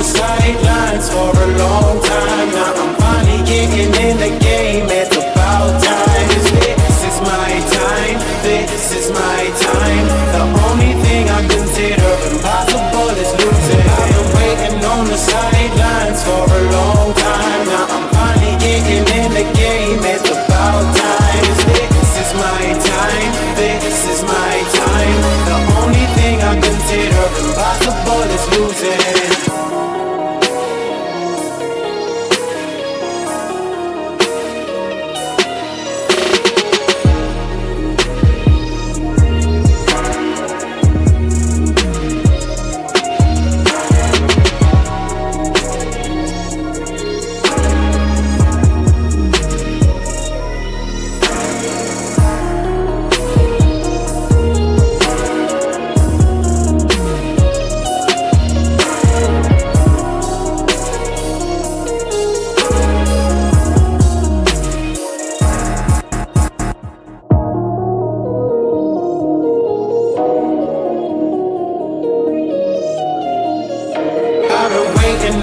the sidelines for a long time. Now I'm finally getting in the game. It's about time. This is my time. This is my time. The only thing I consider impossible is losing. I've been waiting on the sidelines for a long time. Now I'm finally getting in the game. It's about time. This is my time. This is my time. The only thing I consider impossible is losing.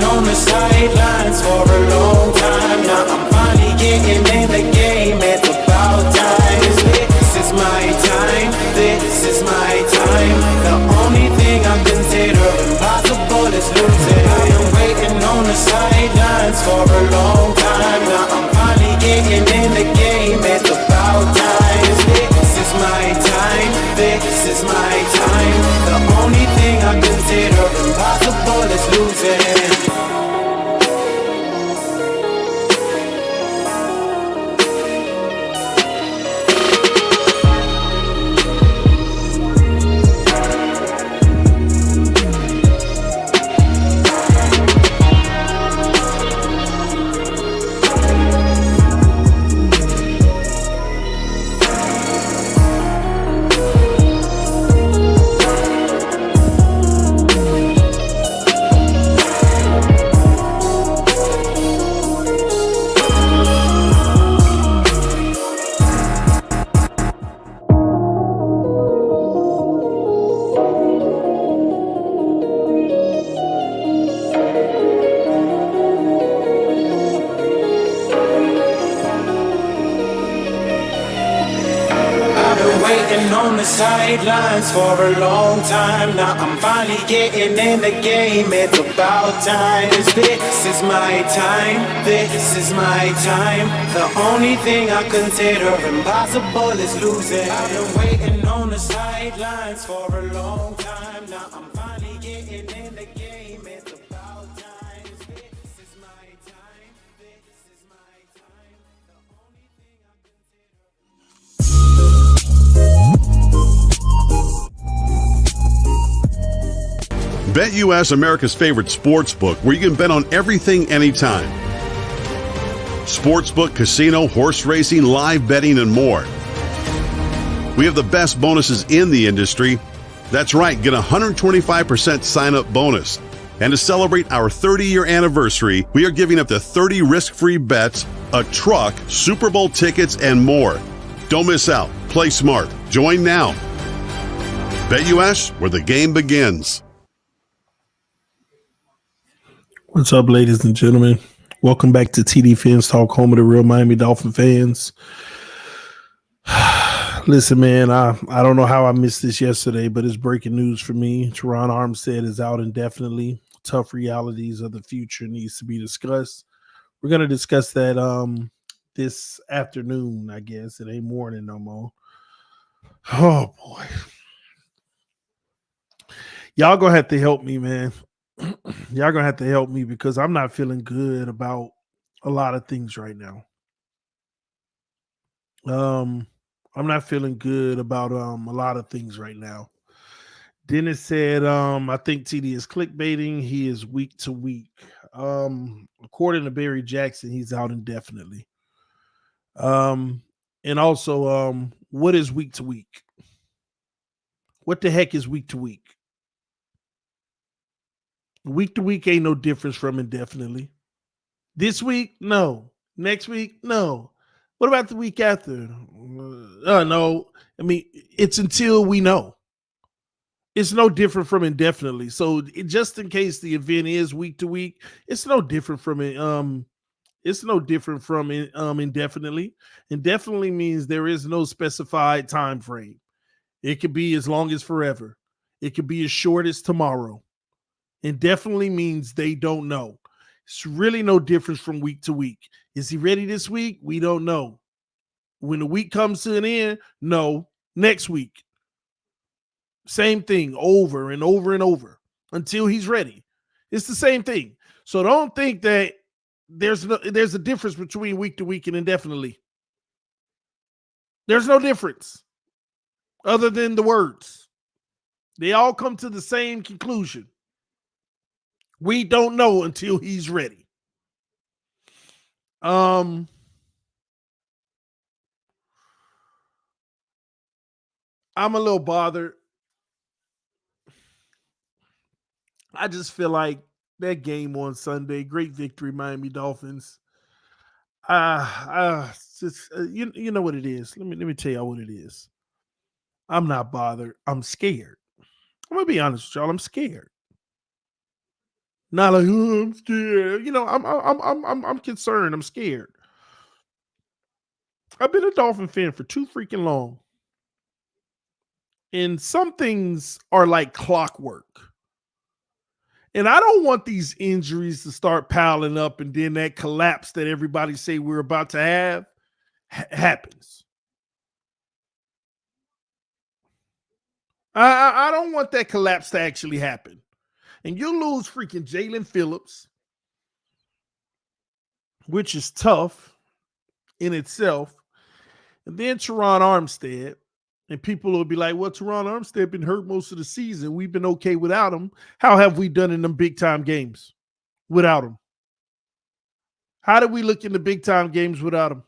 On the sidelines for a long time. Now I'm finally getting in the game. It's about time. This is my time. This is my time. The only thing I consider impossible is losing. I've been waiting on the sidelines for a long time. Now I'm finally getting in the game. It's about time. This is my time. This is my time. The only thing I consider impossible is losing. On the sidelines for a long time. Now I'm finally getting in the game. It's about time. This is my time. This is my time. The only thing I consider impossible is losing. I've been waiting on the sidelines for a long time. Now I'm finally getting in the game. It's about time. This is my time. This is my time. The only thing I BetUS, America's favorite sports book, where you can bet on everything anytime. Sportsbook, casino, horse racing, live betting, and more. We have the best bonuses in the industry. That's right, get a 125% sign-up bonus. And to celebrate our 30-year anniversary, we are giving up to 30 risk-free bets, a truck, Super Bowl tickets, and more. Don't miss out. Play smart. Join now. BetUS, where the game begins. What's up, ladies and gentlemen? Welcome back to TD Fans Talk, home of the real Miami Dolphin fans. Listen, man, I don't know how I missed this yesterday, but it's breaking news for me. Terron Armstead is out indefinitely. Tough realities of the future needs to be discussed. We're going to discuss that this afternoon, I guess. It ain't morning no more. Oh, boy. Y'all going to have to help me, man. Y'all gonna have to help me because I'm not feeling good about a lot of things right now. I'm not feeling good about a lot of things right now. Dennis said, I think TD is clickbaiting. He is week to week. According to Barry Jackson, he's out indefinitely. And also, what is week to week? What the heck is week to week? Week to week ain't no difference from indefinitely. This week, no. Next week, no. What about the week after? No. I mean, it's until we know. It's no different from indefinitely. So just in case the event is week to week, it's no different from it. It's no different from indefinitely. Indefinitely means there is no specified time frame. It could be as long as forever. It could be as short as tomorrow. Indefinitely means they don't know. It's really no difference from week to week. Is he ready this week? We don't know. When the week comes to an end, no. Next week, same thing over and over and over until he's ready. It's the same thing. So don't think that there's a difference between week to week and indefinitely. There's no difference other than the words. They all come to the same conclusion. We don't know until he's ready. I'm a little bothered. I just feel like that game on Sunday, great victory, Miami Dolphins. You know what it is. Let me tell y'all what it is. I'm not bothered. I'm scared. I'm gonna be honest with y'all. I'm scared. Not like, oh, I'm scared. I'm concerned. I'm scared. I've been a Dolphin fan for too freaking long, and some things are like clockwork. And I don't want these injuries to start piling up, and then that collapse that everybody say we're about to have happens. I don't want that collapse to actually happen. And you lose freaking Jalen Phillips, which is tough in itself. And then Terron Armstead. And people will be like, well, Terron Armstead been hurt most of the season. We've been okay without him. How have we done in them big time games without him? How did we look in the big time games without him?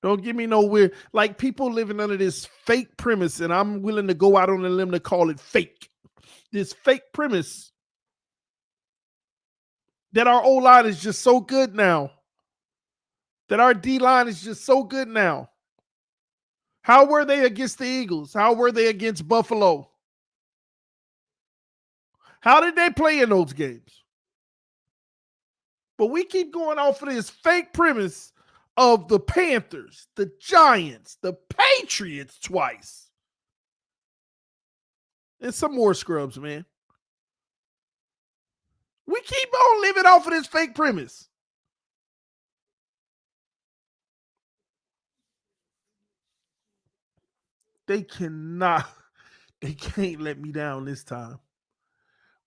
Don't give me no weird, like people living under this fake premise, and I'm willing to go out on a limb to call it fake. This fake premise that our O-line is just so good now, that our D-line is just so good now. How were they against the Eagles? How were they against Buffalo? How did they play in those games? But we keep going off of this fake premise of the Panthers, the Giants, the Patriots twice. And some more scrubs, man. We keep on living off of this fake premise. They can't let me down this time.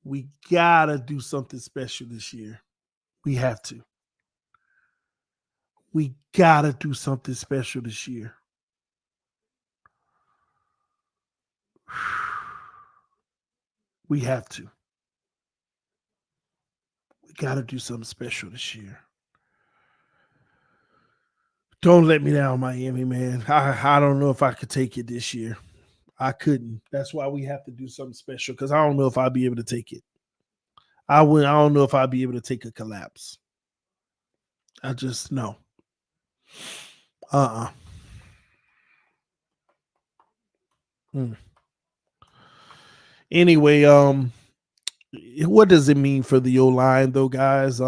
We gotta do something special this year. We have to. We gotta do something special this year. We have to. We gotta do something special this year. Don't let me down, Miami, man. I don't know if I could take it this year. I couldn't. That's why we have to do something special, because I don't know if I'll be able to take it. I don't know if I'll be able to take a collapse. I just no. Anyway, what does it mean for the O-line though, guys?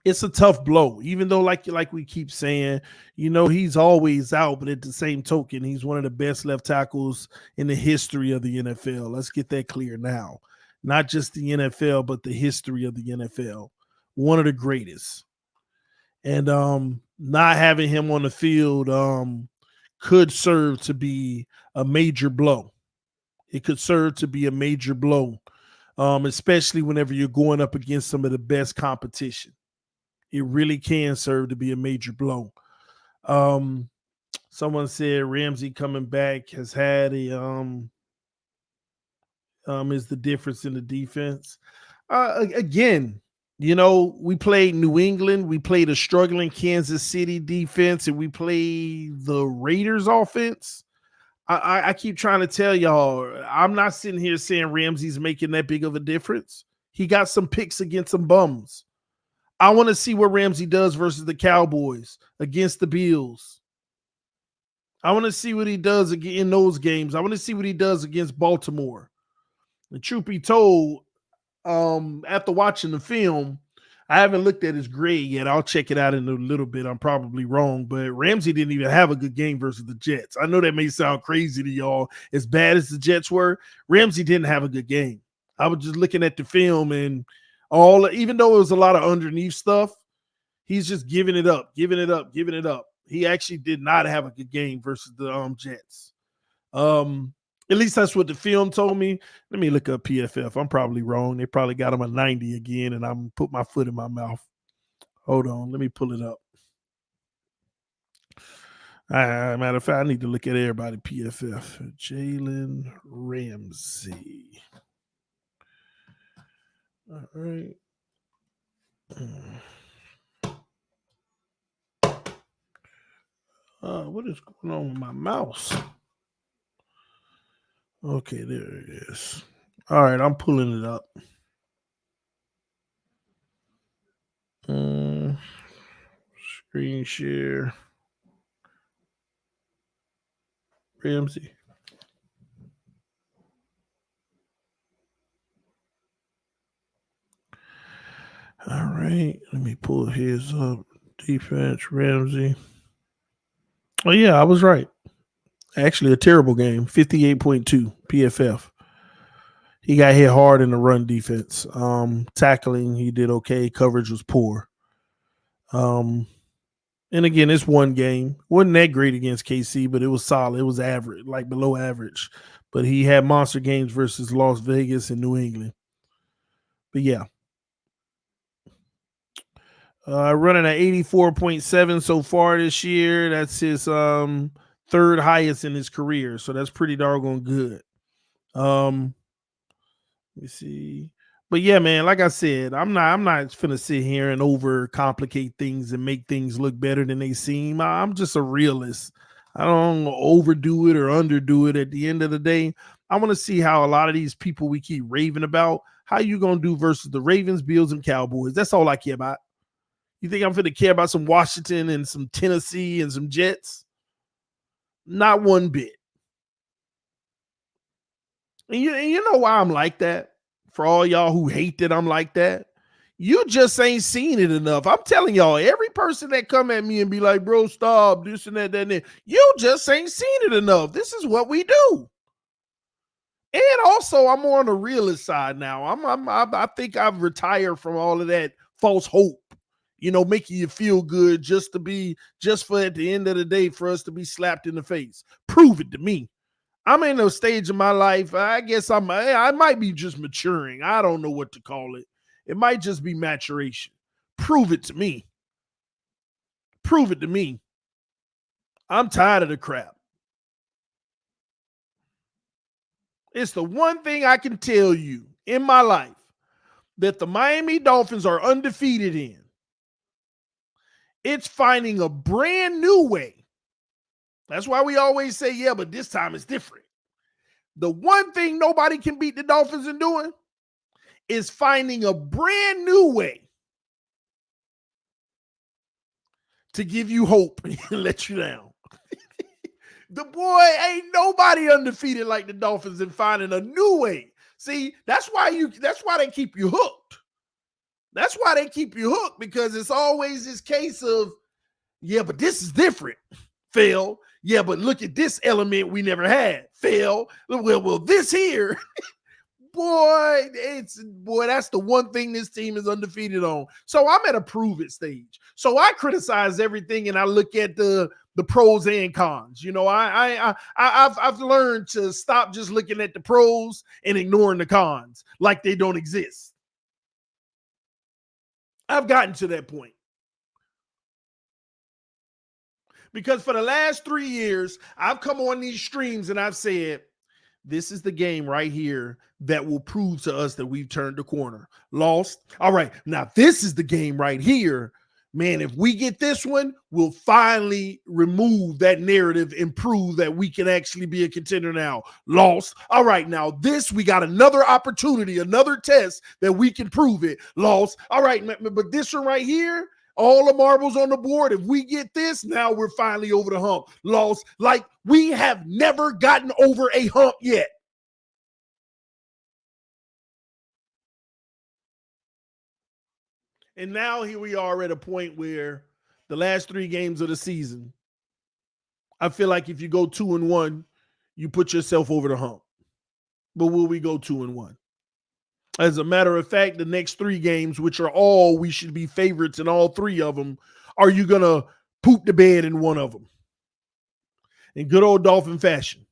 It's a tough blow, even though like we keep saying, he's always out, but at the same token, he's one of the best left tackles in the history of the NFL. Let's get that clear now. Not just the NFL, but the history of the NFL. One of the greatest. And not having him on the field could serve to be a major blow. It could serve to be a major blow, especially whenever you're going up against some of the best competition. It really can serve to be a major blow. Someone said Ramsey coming back has had a is the difference in the defense. Again, we played New England, we played a struggling Kansas City defense, and we played the Raiders offense. I keep trying to tell y'all, I'm not sitting here saying Ramsey's making that big of a difference. He got some picks against some bums. I want to see what Ramsey does versus the Cowboys, against the Bills. I want to see what he does again in those games. I want to see what he does against Baltimore. The truth be told, after watching the film, I haven't looked at his grade yet. I'll check it out in a little bit. I'm probably wrong, but Ramsey didn't even have a good game versus the Jets. I know that may sound crazy to y'all. As bad as the Jets were, Ramsey didn't have a good game. I was just looking at the film and even though it was a lot of underneath stuff, he's just giving it up. He actually did not have a good game versus the Jets. At least that's what the film told me. Let me look up PFF. I'm probably wrong. They probably got him a 90 again, and I'm put my foot in my mouth. Hold on. Let me pull it up. Matter of fact, I need to look at everybody. PFF. Jalen Ramsey. All right. What is going on with my mouse? Okay, there it is. All right, I'm pulling it up. Screen share. Ramsey. All right, let me pull his up. Defense, Ramsey. Oh, yeah, I was right. Actually, a terrible game. 58.2 PFF. He got hit hard in the run defense. Tackling, he did okay. Coverage was poor. And again, it's one game. Wasn't that great against KC, but it was solid. It was average, like below average. But he had monster games versus Las Vegas and New England. But yeah. Running at 84.7 so far this year. That's his third highest in his career. So that's pretty doggone good. Let me see. But yeah, man, like I said, I'm not finna sit here and overcomplicate things and make things look better than they seem. I'm just a realist. I don't overdo it or underdo it. At the end of the day, I want to see how a lot of these people we keep raving about, how you gonna do versus the Ravens, Bills, and Cowboys. That's all I care about. You think I'm finna care about some Washington and some Tennessee and some Jets? Not one bit. And you know why I'm like that? For all y'all who hate that I'm like that, you just ain't seen it enough. I'm telling y'all, every person that come at me and be like, bro, stop, this and that, and that, you just ain't seen it enough. This is what we do. And also, I'm more on the realist side now. I think I've retired from all of that false hope, making you feel good just for at the end of the day for us to be slapped in the face. Prove it to me. I'm in a stage of my life. I guess I might be just maturing. I don't know what to call it. It might just be maturation. Prove it to me. Prove it to me. I'm tired of the crap. It's the one thing I can tell you in my life that the Miami Dolphins are undefeated in. It's finding a brand new way. That's why we always say, yeah, but this time it's different. The one thing nobody can beat the Dolphins in doing is finding a brand new way to give you hope and let you down. The boy ain't nobody undefeated like the Dolphins in finding a new way. See, that's why they keep you hooked. That's why they keep you hooked, because it's always this case of, yeah, but this is different. Fail. Yeah, but look at this element we never had. Fail. Well, this here, boy, that's the one thing this team is undefeated on. So I'm at a prove it stage. So I criticize everything and I look at the pros and cons. I've learned to stop just looking at the pros and ignoring the cons like they don't exist. I've gotten to that point. Because for the last 3 years, I've come on these streams and I've said, this is the game right here that will prove to us that we've turned the corner. Lost. All right. Now, this is the game right here. Man, if we get this one, we'll finally remove that narrative and prove that we can actually be a contender now. Lost. All right. Now, we got another opportunity, another test that we can prove it. Lost. All right. But this one right here, All the marbles on the board. If we get this, now we're finally over the hump. Lost. Like, we have never gotten over a hump yet. And now here we are at a point where the last 3 games of the season, I feel like if you go 2-1, you put yourself over the hump. But will we go 2-1? As a matter of fact, the next 3 games, which are all we should be favorites in all 3 of them, are you going to poop the bed in one of them? In good old Dolphin fashion.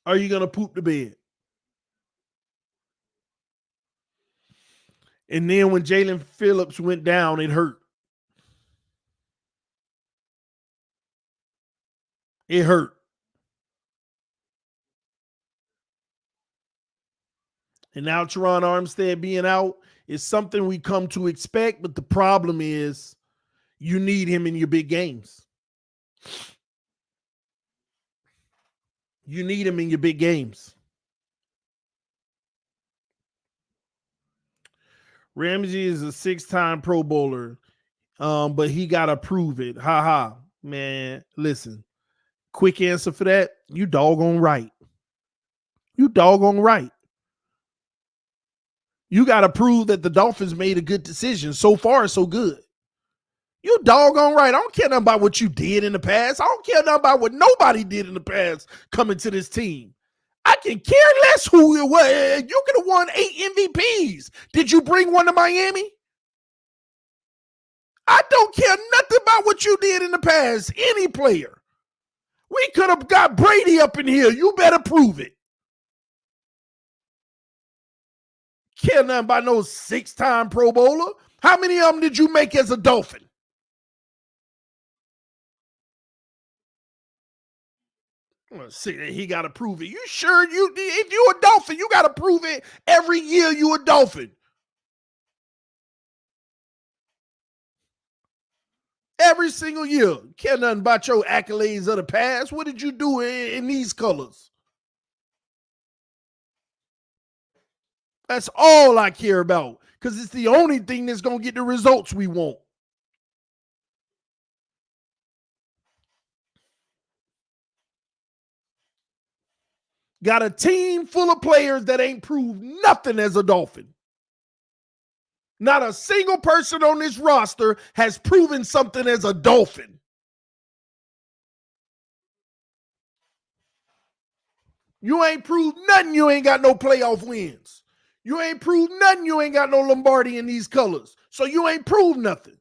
Are you going to poop the bed? And then when Jalen Phillips went down, it hurt. It hurt. And now Terron Armstead being out is something we come to expect, but the problem is you need him in your big games. You need him in your big games. Ramsey is a 6-time Pro Bowler, but he got to prove it. Ha ha. Man, listen. Quick answer for that. You doggone right. You doggone right. You got to prove that the Dolphins made a good decision. So far, so good. You doggone right. I don't care nothing about what you did in the past. I don't care nothing about what nobody did in the past coming to this team. I can care less who it was. You could have won 8 MVPs. Did you bring one to Miami? I don't care nothing about what you did in the past. Any player. We could have got Brady up in here. You better prove it. Care nothing about no 6-time Pro Bowler. How many of them did you make as a Dolphin? He got to prove it. You sure? If you a Dolphin, you got to prove it every year you a Dolphin. Every single year. Care nothing about your accolades of the past. What did you do in these colors? That's all I care about, because it's the only thing that's going to get the results we want. Got a team full of players that ain't proved nothing as a Dolphin. Not a single person on this roster has proven something as a Dolphin. You ain't proved nothing. You ain't got no playoff wins. You ain't proved nothing. You ain't got no Lombardi in these colors. So you ain't proved nothing.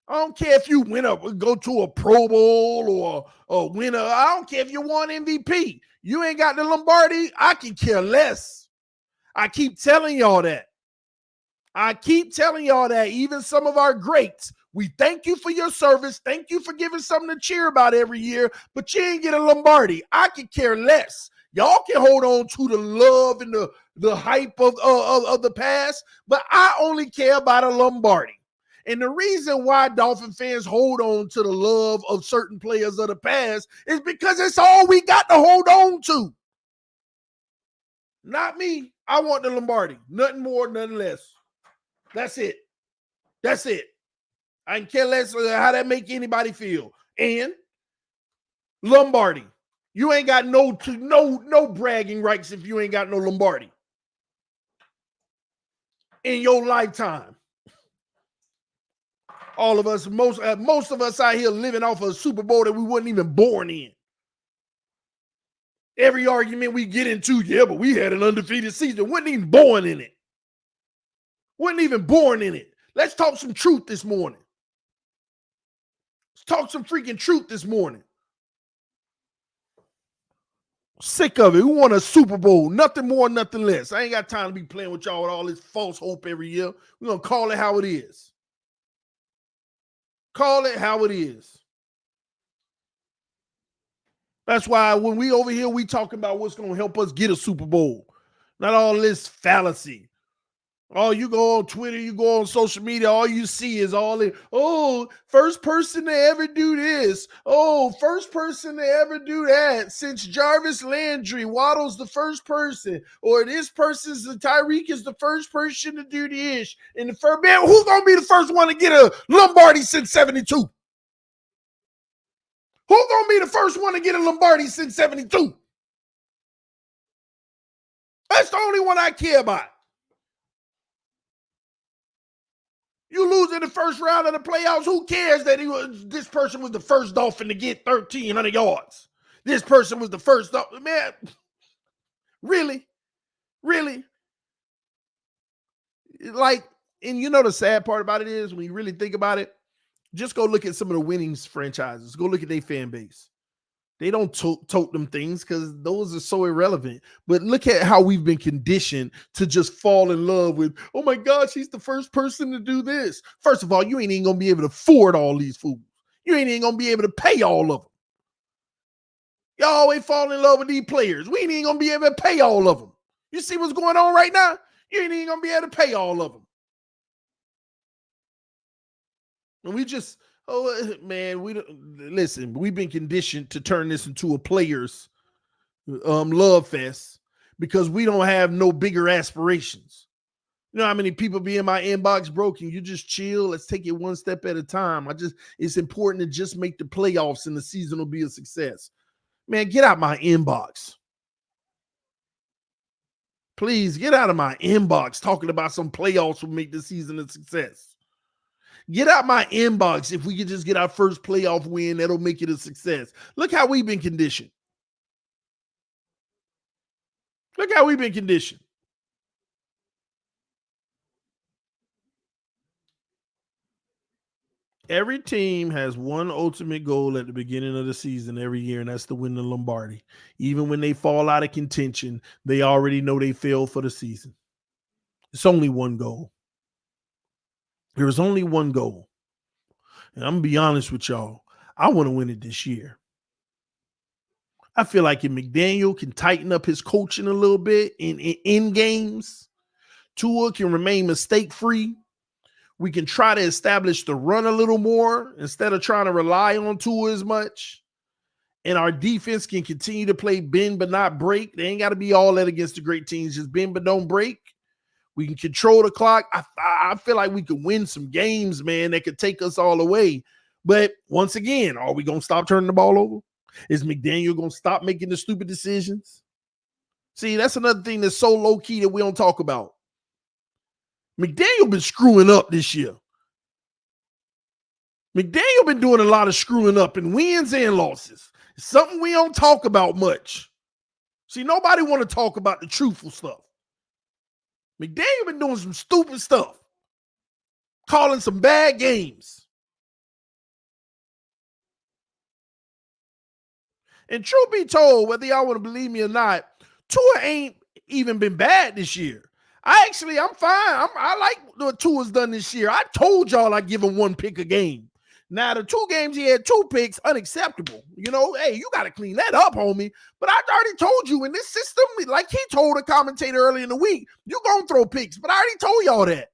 I don't care if you win up, go to a Pro Bowl or a winner. I don't care if you won MVP. You ain't got the Lombardi. I can care less. I keep telling y'all that. Even some of our greats, we thank you for your service. Thank you for giving something to cheer about every year, but you ain't get a Lombardi. I can care less. Y'all can hold on to the love and the hype of the past, but I only care about a Lombardi. And the reason why Dolphin fans hold on to the love of certain players of the past is because it's all we got to hold on to. Not me. I want the Lombardi. Nothing more, nothing less. That's it. I can care less how that make anybody feel. And Lombardi. You ain't got no bragging rights if you ain't got no Lombardi in your lifetime. All of us, most of us out here living off a Super Bowl that we wasn't even born in. Every argument we get into, yeah, but we had an undefeated season. Wasn't even born in it. Let's talk some truth this morning. Let's talk some freaking truth this morning. Sick of it. We want a Super Bowl. Nothing more, nothing less. I ain't got time to be playing with y'all with all this false hope every year. We're going to call it how it is. Call it how it is. That's why when we over here, we talking about what's going to help us get a Super Bowl. Not all this fallacy. Oh, you go on Twitter, you go on social media, all you see is all in, oh, first person to ever do this. Oh, first person to ever do that. Since Jarvis Landry, Waddle's the first person. Or this person's the Tyreek is the first person to do this. And the first man, who's gonna be the first one to get a Lombardi since 72? Who's gonna be the first one to get a Lombardi since 72? That's the only one I care about. You lose in the first round of the playoffs. Who cares that this person was the first Dolphin to get 1,300 yards? This person was the first Dolphin. Man, really? Really? Like, and you know the sad part about it is when you really think about it, just go look at some of the winning franchises. Go look at their fan base. They don't tote them things because those are so irrelevant. But look at how we've been conditioned to just fall in love with, oh my gosh, he's the first person to do this. First of all, you ain't even going to be able to afford all these fools. You ain't even going to be able to pay all of them. Y'all always fall in love with these players. We ain't even going to be able to pay all of them. You see what's going on right now? You ain't even going to be able to pay all of them. And we just, oh man, we've been conditioned to turn this into a players love fest because we don't have no bigger aspirations. You know how many people be in my inbox, bro? Can you just chill? Let's take it one step at a time. It's important to just make the playoffs and the season will be a success. Man, get out my inbox. Please get out of my inbox talking about some playoffs will make the season a success. Get out my inbox. If we could just get our first playoff win, that'll make it a success. Look how we've been conditioned. Look how we've been conditioned. Every team has one ultimate goal at the beginning of the season every year, and that's to win the Lombardi. Even when they fall out of contention, they already know they failed for the season. It's only one goal. There is only one goal. And I'm going to be honest with y'all. I want to win it this year. I feel like if McDaniel can tighten up his coaching a little bit in games, Tua can remain mistake-free. We can try to establish the run a little more instead of trying to rely on Tua as much. And our defense can continue to play bend but not break. They ain't got to be all that against the great teams. Just bend but don't break. We can control the clock. I feel like we can win some games, man, that could take us all away. But once again, are we going to stop turning the ball over? Is McDaniel going to stop making the stupid decisions? See, that's another thing that's so low-key that we don't talk about. McDaniel been screwing up this year. McDaniel been doing a lot of screwing up in wins and losses. It's something we don't talk about much. See, nobody want to talk about the truthful stuff. McDaniel been doing some stupid stuff. Calling some bad games. And truth be told, whether y'all want to believe me or not, Tua ain't even been bad this year. I'm fine. I like what Tua's done this year. I told y'all I'd give him one pick a game. Now, the 2 games he had 2 picks, unacceptable. You know, hey, you got to clean that up, homie. But I already told you in this system, like he told a commentator early in the week, you're going to throw picks. But I already told y'all that.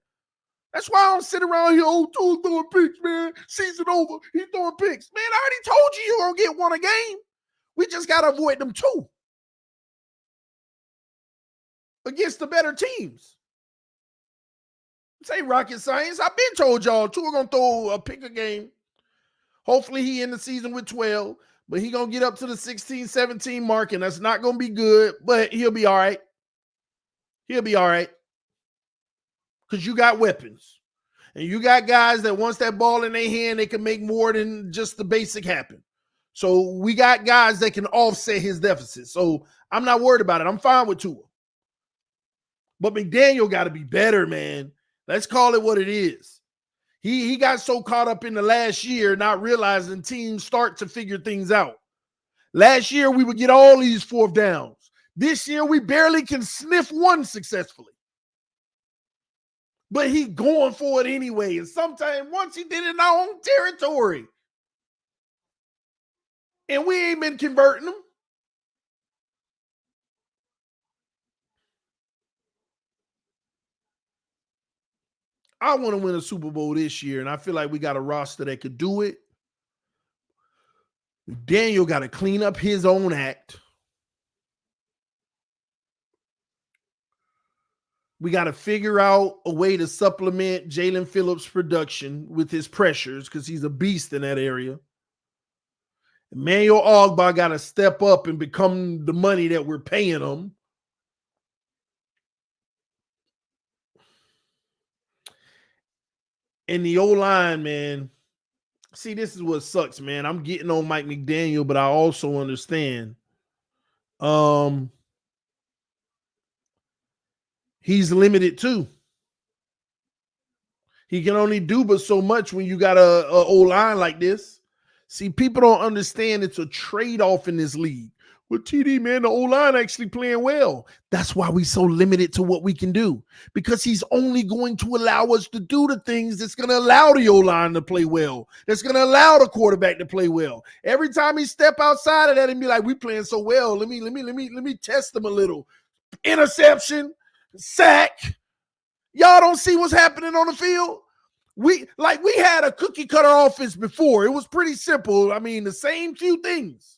That's why I don't sit around here, oh, Tua's throwing picks, man. Season over. He's throwing picks. Man, I already told you you're going to get one a game. We just got to avoid them 2 against the better teams. This ain't rocket science. I've been told y'all Tua gonna throw a pick a game. Hopefully he end the season with 12, but he gonna get up to the 16, 17 mark, and that's not gonna be good, but he'll be all right. He'll be all right. Because you got weapons. And you got guys that once that ball in their hand, they can make more than just the basic happen. So we got guys that can offset his deficit. So I'm not worried about it. I'm fine with Tua. But McDaniel got to be better, man. Let's call it what it is. He got so caught up in the last year not realizing teams start to figure things out. Last year, we would get all these 4th downs. This year, we barely can sniff one successfully. But he going for it anyway. And sometimes once he did it in our own territory. And we ain't been converting them. I want to win a Super Bowl this year, and I feel like we got a roster that could do it. Daniel got to clean up his own act. We got to figure out a way to supplement Jalen Phillips' production with his pressures because he's a beast in that area. Emmanuel Ogbah got to step up and become the money that we're paying him. And the O-line, man. See, this is what sucks, man. I'm getting on Mike McDaniel, but I also understand. He's limited too. He can only do but so much when you got a O-line like this. See, people don't understand it's a trade-off in this league. Well, TD, man, the O-line actually playing well. That's why we're so limited to what we can do, because he's only going to allow us to do the things that's going to allow the O-line to play well, that's going to allow the quarterback to play well. Every time he step outside of that and be like, we playing so well, let me test him a little. Interception, sack. Y'all don't see what's happening on the field? We had a cookie cutter offense before. It was pretty simple. I mean, the same few things.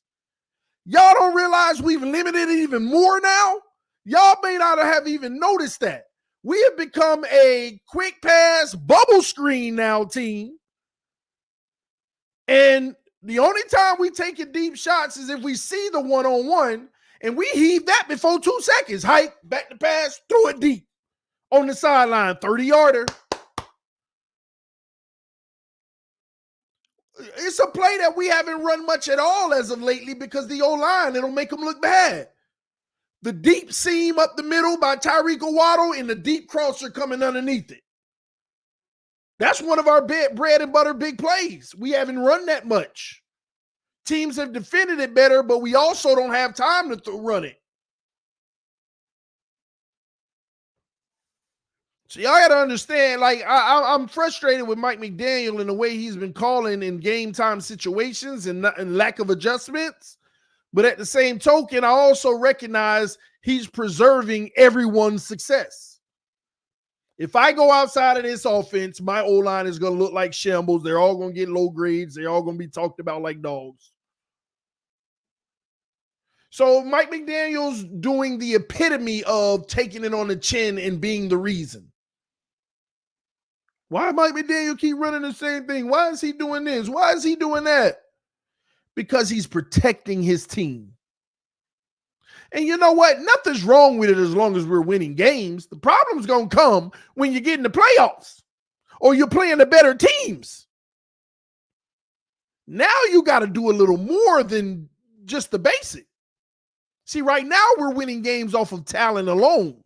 Y'all don't realize we've limited it even more now? Y'all may not have even noticed that. We have become a quick pass bubble screen now team. And the only time we take it deep shots is if we see the one-on-one and we heave that before 2 seconds. Hike, back to pass, throw it deep on the sideline, 30-yarder. It's a play that we haven't run much at all as of lately because the O-line, it'll make them look bad. The deep seam up the middle by Tyreek Waddle and the deep crosser coming underneath it. That's one of our bread and butter big plays. We haven't run that much. Teams have defended it better, but we also don't have time to run it. So y'all got to understand, like, I'm frustrated with Mike McDaniel and the way he's been calling in game time situations and lack of adjustments. But at the same token, I also recognize he's preserving everyone's success. If I go outside of this offense, my O-line is going to look like shambles. They're all going to get low grades. They're all going to be talked about like dogs. So Mike McDaniel's doing the epitome of taking it on the chin and being the reason. Why Mike McDaniel keep running the same thing? Why is he doing this? Why is he doing that? Because he's protecting his team. And you know what? Nothing's wrong with it as long as we're winning games. The problem's going to come when you get in the playoffs or you're playing the better teams. Now you got to do a little more than just the basic. See, right now we're winning games off of talent alone.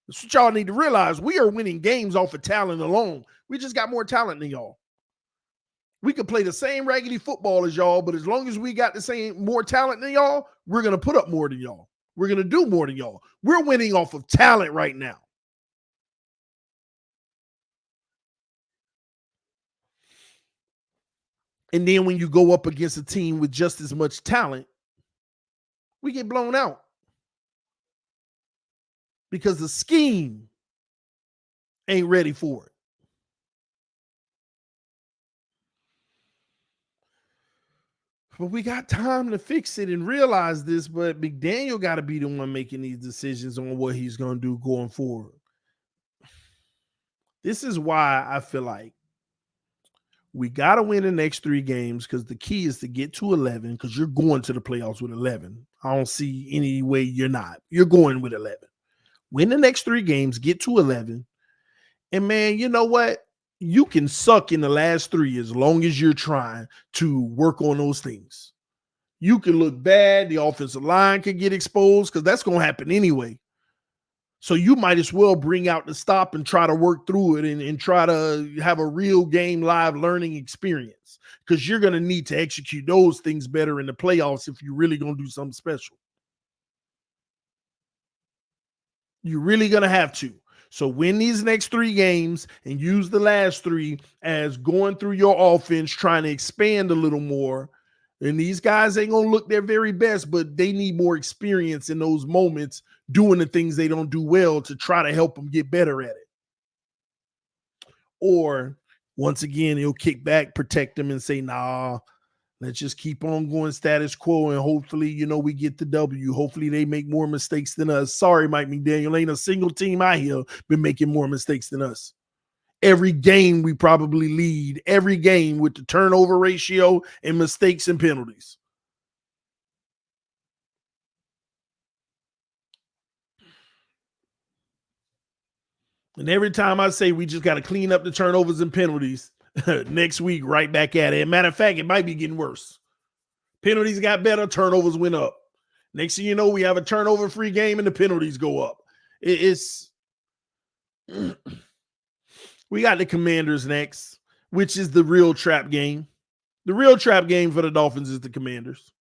That's what y'all need to realize. We are winning games off of talent alone. We just got more talent than y'all. We could play the same raggedy football as y'all, but as long as we got the same more talent than y'all, we're going to put up more than y'all. We're going to do more than y'all. We're winning off of talent right now. And then when you go up against a team with just as much talent, we get blown out. Because the scheme ain't ready for it. But we got time to fix it and realize this, but McDaniel got to be the one making these decisions on what he's going to do going forward. This is why I feel like we got to win the next 3 games, because the key is to get to 11, because you're going to the playoffs with 11. I don't see any way you're not. You're going with 11. Win the next 3 games, get to 11. And, man, you know what? You can suck in the last 3 as long as you're trying to work on those things. You can look bad. The offensive line could get exposed because that's going to happen anyway. So you might as well bring out the stop and try to work through it and try to have a real game live learning experience, because you're going to need to execute those things better in the playoffs if you're really going to do something special. You're really going to have to. So win these next 3 games and use the last 3 as going through your offense, trying to expand a little more. And these guys ain't going to look their very best, but they need more experience in those moments doing the things they don't do well to try to help them get better at it. Or once again, he'll kick back, protect them, and say, nah, let's just keep on going status quo, and hopefully, we get the W. Hopefully they make more mistakes than us. Sorry, Mike McDaniel, ain't a single team out here been making more mistakes than us. Every game we probably lead, every game with the turnover ratio and mistakes and penalties. And every time I say we just got to clean up the turnovers and penalties, next week, right back at it. And matter of fact, it might be getting worse. Penalties got better, turnovers went up. Next thing you know, we have a turnover-free game and the penalties go up. It's we got the Commanders next, which is the real trap game. The real trap game for the Dolphins is the Commanders.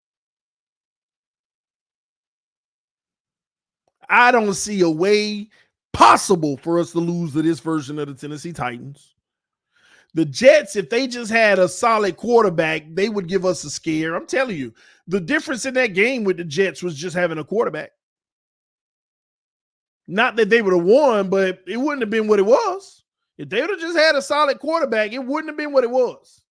I don't see a way possible for us to lose to this version of the Tennessee Titans. The Jets, if they just had a solid quarterback, they would give us a scare. I'm telling you, the difference in that game with the Jets was just having a quarterback. Not that they would have won, but it wouldn't have been what it was. If they would have just had a solid quarterback, it wouldn't have been what it was.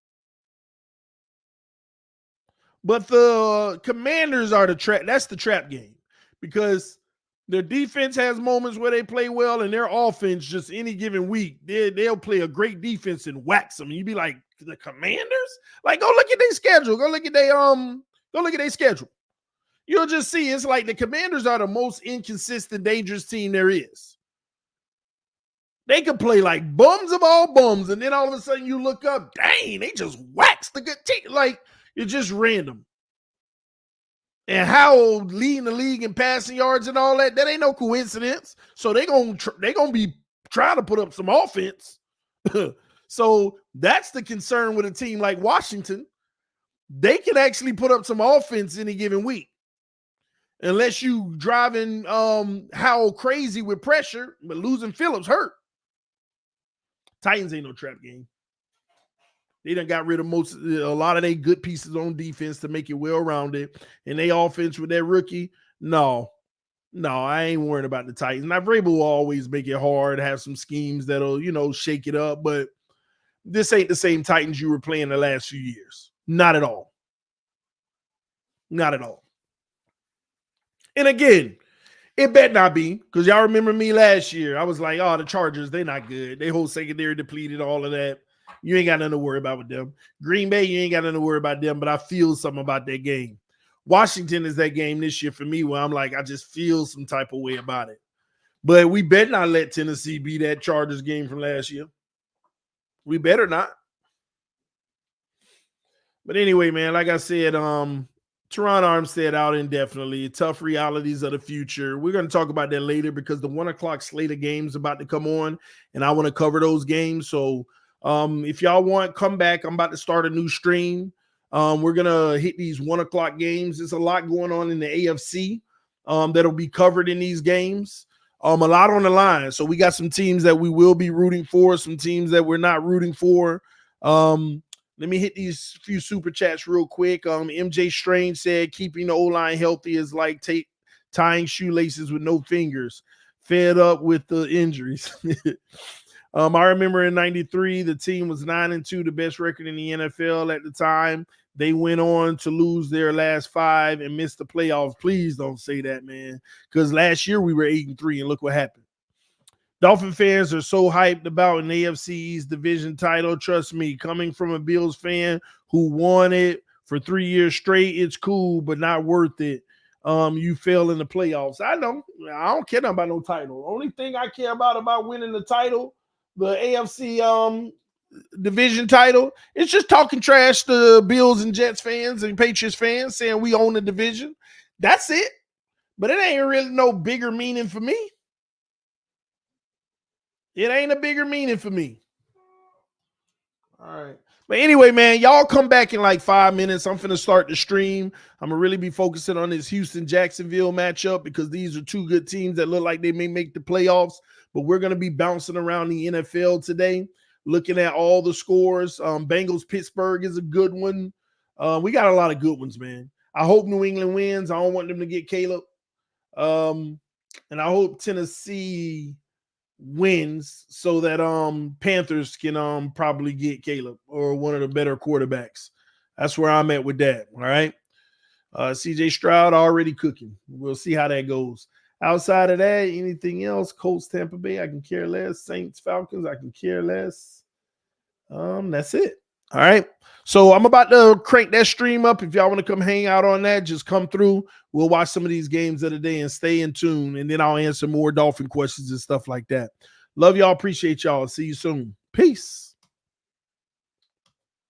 But the Commanders are the trap. That's the trap game, because their defense has moments where they play well, and their offense, just any given week, they'll play a great defense and wax them. And you'd be like, the Commanders? Like, go look at their schedule. Go look at their schedule. You'll just see it's like the Commanders are the most inconsistent, dangerous team there is. They could play like bums of all bums, and then all of a sudden you look up, dang, they just waxed the good team. Like, it's just random. And Howell leading the league in passing yards and all that ain't no coincidence. So they're gonna be trying to put up some offense. So that's the concern with a team like Washington. They can actually put up some offense any given week, unless you driving Howell crazy with pressure, but losing Phillips hurt. Titans ain't no trap game. They done got rid of a lot of their good pieces on defense to make it well-rounded. And they offense with that rookie, no, I ain't worried about the Titans. Now, Vrabel will always make it hard, have some schemes that'll, shake it up. But this ain't the same Titans you were playing the last few years. Not at all. Not at all. And again, it better not be, because y'all remember me last year. I was like, oh, the Chargers, they're not good. They whole secondary depleted, all of that. You ain't got nothing to worry about with them. Green Bay, you ain't got nothing to worry about them, but I feel something about that game. Washington is that game this year for me where I'm like, I just feel some type of way about it. But we better not let Tennessee be that Chargers game from last year. We better not. But anyway, man, like I said, Terron Armstead out indefinitely. Tough realities of the future. We're going to talk about that later, because the 1 o'clock slate of games about to come on, and I want to cover those games. So if y'all want, come back. I'm about to start a new stream. We're gonna hit these 1 o'clock games. There's a lot going on in the AFC that'll be covered in these games. A lot on the line. So we got some teams that we will be rooting for, some teams that we're not rooting for. Let me hit these few super chats real quick. MJ Strange said keeping the O-line healthy is like tying shoelaces with no fingers. Fed up with the injuries. I remember in 93, the team was 9-2, the best record in the NFL at the time. They went on to lose their last 5 and missed the playoffs. Please don't say that, man, because last year we were 8-3, and look what happened. Dolphin fans are so hyped about an AFC East division title. Trust me, coming from a Bills fan who won it for 3 years straight, it's cool, but not worth it. You fail in the playoffs. I know. I don't care about no title. Only thing I care about winning the title, the AFC division title, it's just talking trash to Bills and Jets fans and Patriots fans, saying we own the division. That's it. But it ain't really no bigger meaning for me. It ain't a bigger meaning for me. All right. But anyway, man, y'all come back in like 5 minutes. I'm finna start the stream. I'm gonna really be focusing on this Houston-Jacksonville matchup, because these are two good teams that look like they may make the playoffs. But we're gonna be bouncing around the NFL today, looking at all the scores. Bengals-Pittsburgh is a good one. We got a lot of good ones, man. I hope New England wins. I don't want them to get Caleb. And I hope Tennessee wins so that Panthers can probably get Caleb or one of the better quarterbacks. That's where I'm at with that. All right. CJ Stroud already cooking. We'll see how that goes. Outside of that, anything else? Colts, Tampa Bay, I can care less. Saints, Falcons, I can care less. That's it. All right. So I'm about to crank that stream up. If y'all want to come hang out on that, just come through. We'll watch some of these games of the day and stay in tune. And then I'll answer more Dolphin questions and stuff like that. Love y'all. Appreciate y'all. See you soon. Peace.